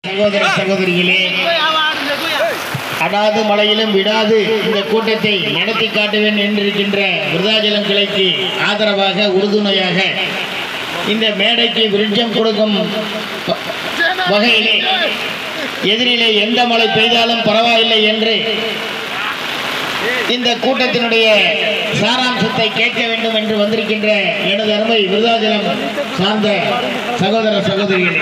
சகோதர சகோதரிகளே, அடாது மலையிலும் விடாது இந்த கூட்டத்தை நடத்தி காட்டுவேன் என்றிருக்கின்ற விருதாச்சலம் கிளைக்கு ஆதரவாக உறுதுணையாக இந்த மேடைக்கு விருட்சம் கொடுக்கும் வகையிலே எதிரிலே எந்த மழை பெய்தாலும் பரவாயில்லை என்று இந்த கூட்டத்தினுடைய சாராம்சத்தை கேட்க வேண்டும் என்று வந்திருக்கின்ற எனது அருமை விருதாச்சலம் சார்ந்த சகோதர சகோதரிகளே,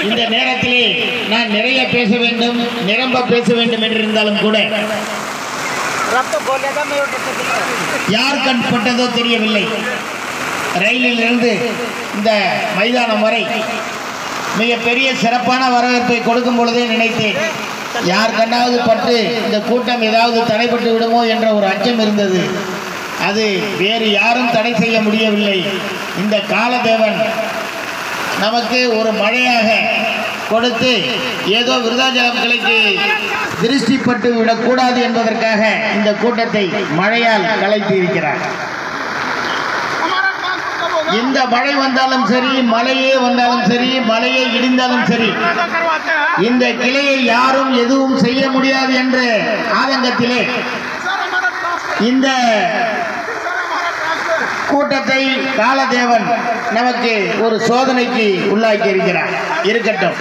இந்த நேரத்திலே நான் நிறைய பேச வேண்டும், நிரம்ப பேச வேண்டும் என்றிருந்தாலும் கூட யார் கண்பட்டதோ தெரியவில்லை. ரயிலில் இருந்து இந்த மைதானம் வரை மிகப்பெரிய சிறப்பான வரவேற்பை கொடுக்கும் பொழுதே நினைத்தேன், யார் கண்டாவது பட்டு இந்த கூட்டம் ஏதாவது தடைப்பட்டு விடுமோ என்ற ஒரு அச்சம் இருந்தது. அது வேறு யாரும் தடை செய்ய முடியவில்லை. இந்த காலதேவன் நமக்கு ஒரு மழையாக கொடுத்து ஏதோ விருதாச்சலம் கிளைக்கு திருஷ்டிப்பட்டு விடக்கூடாது என்பதற்காக இந்த கூட்டத்தை மழையால் கலைத்து இருக்கிறார். இந்த மழை வந்தாலும் சரி, மழையே வந்தாலும் சரி, மழையே இடிந்தாலும் சரி, இந்த கிளையை யாரும் எதுவும் செய்ய முடியாது என்ற ஆதங்கத்திலே இந்த கூட்டத்தை காலதேவன் நமக்கு ஒரு சோதனைக்கு உள்ளாக்கி இருக்கிறார். இருக்கட்டும்,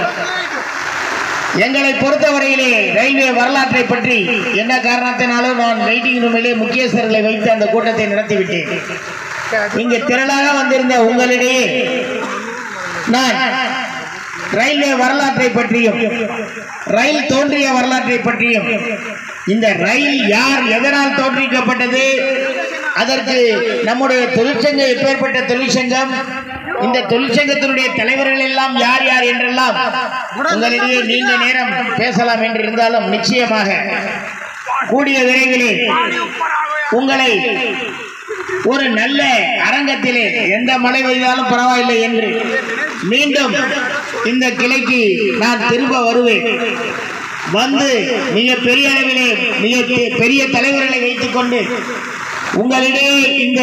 எங்களை பொறுத்தவரையிலே ரயில்வே வரலாற்றை பற்றி என்ன காரணத்தினாலும் நான் வெயிட்டிங் ரூமிலே முக்கியஸ்தர்களை வைத்து அந்த கூட்டத்தை நடத்திவிட்டேன். இங்கு திரளாக வந்திருந்த உங்களிடையே நான் ரயில்வே வரலாற்றை பற்றியும் ரயில் தோன்றிய வரலாற்றை பற்றியும், இந்த ரயில் யார் எதனால் தோற்றுவிக்கப்பட்டது, அதற்கு நம்முடைய தொழிற்சங்கம் எப்பேற்பட்ட தொழிற்சங்கம், இந்த தொழிற்சங்கத்தினுடைய தலைவர்கள் எல்லாம் யார் யார் என்றெல்லாம் உங்களிடையே நீண்ட நேரம் பேசலாம் என்று இருந்தாலும் நிச்சயமாக கூடிய விரைவிலே உங்களை ஒரு நல்ல அரங்கத்திலே எந்த மழை பெய்தாலும் பரவாயில்லை என்று மீண்டும் இந்த கிளைக்கு நான் திரும்ப வருவேன். வந்து மிக பெரிய அளவிலே மிக பெரிய தலைவர்களை வைத்துக் கொண்டு உங்களிடையே இந்த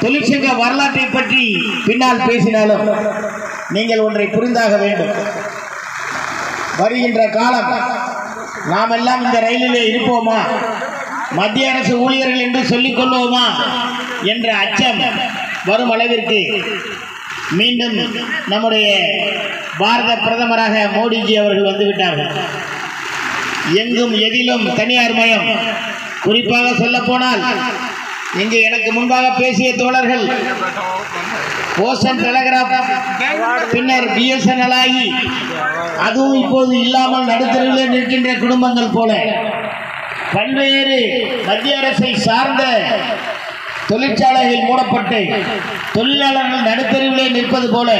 தொழிற்சங்க வரலாற்றை பற்றி பின்னால் பேசினாலும் நீங்கள் ஒன்றை புரிந்தாக வேண்டும். வருகின்ற காலம் நாம் எல்லாம் இந்த ரயிலிலே இருப்போமா, மத்திய அரசு ஊழியர்கள் என்று சொல்லிக் கொள்வோமா என்ற அச்சம் வரும் அளவிற்கு மீண்டும் நம்முடைய பாரத பிரதமராக மோடிஜி அவர்கள் வந்துவிட்டார்கள். எங்கும் எதிலும் தனியார் மயம். குறிப்பாக சொல்ல போனால் இங்கு எனக்கு முன்பாக பேசிய தோழர்கள் போஸ்டன் டெலிகிராப் பின்னர் பிஎஸ்என்எல் ஆகி அதுவும் இப்போது இல்லாமல் நடுத்தருவிலே நிற்கின்ற குடும்பங்கள் போல பல்வேறு மத்திய அரசை சார்ந்த தொழிற்சாலைகள் மூடப்பட்டு தொழிலாளர்கள் நடுத்தருவிலே நிற்பது போல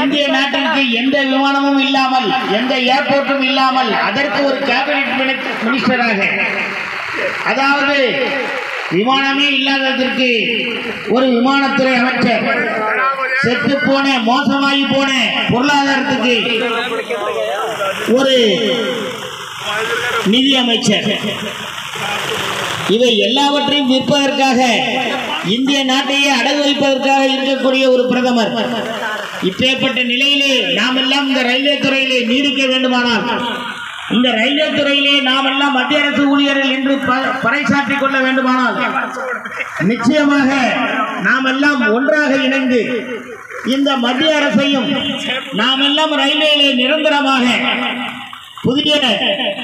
இந்திய நாட்டிற்கு எந்த விமானமும் இல்லாமல், எந்த ஏர்போர்ட்டும் இல்லாமல், அதற்கு ஒரு கேபினட் மினிஸ்டராக, அதாவது விமானமே இல்லாததற்கு ஒரு விமானத்துறை அமைச்சர், செத்து போன மோசமாகி போன பொருளாதாரத்துக்கு ஒரு நிதி அமைச்சர், இவை எல்லாவற்றையும் விற்பதற்காக இந்திய நாட்டையே அடகு வைப்பதற்காக இருக்கக்கூடிய ஒரு பிரதமர். இப்பேற்பட்ட நிலையிலே நாம் எல்லாம் இந்த ரயில்வே துறையிலே நீடிக்க வேண்டுமானால், இந்த ரயில்வே துறையிலே நாம் எல்லாம் மத்திய அரசு ஊழியர்கள் என்று பறைசாற்றிக் கொள்ள வேண்டுமானால் நிச்சயமாக நாம் எல்லாம் ஒன்றாக இணைந்து இந்த மத்திய அரசையும் நாம் எல்லாம் ரயில்வேயிலே நிரந்தரமாக புதிய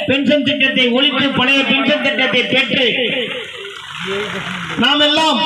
பென்ஷன் திட்டத்தை ஒழித்து பழைய பென்ஷன் திட்டத்தை பெற்று நாம் எல்லாம்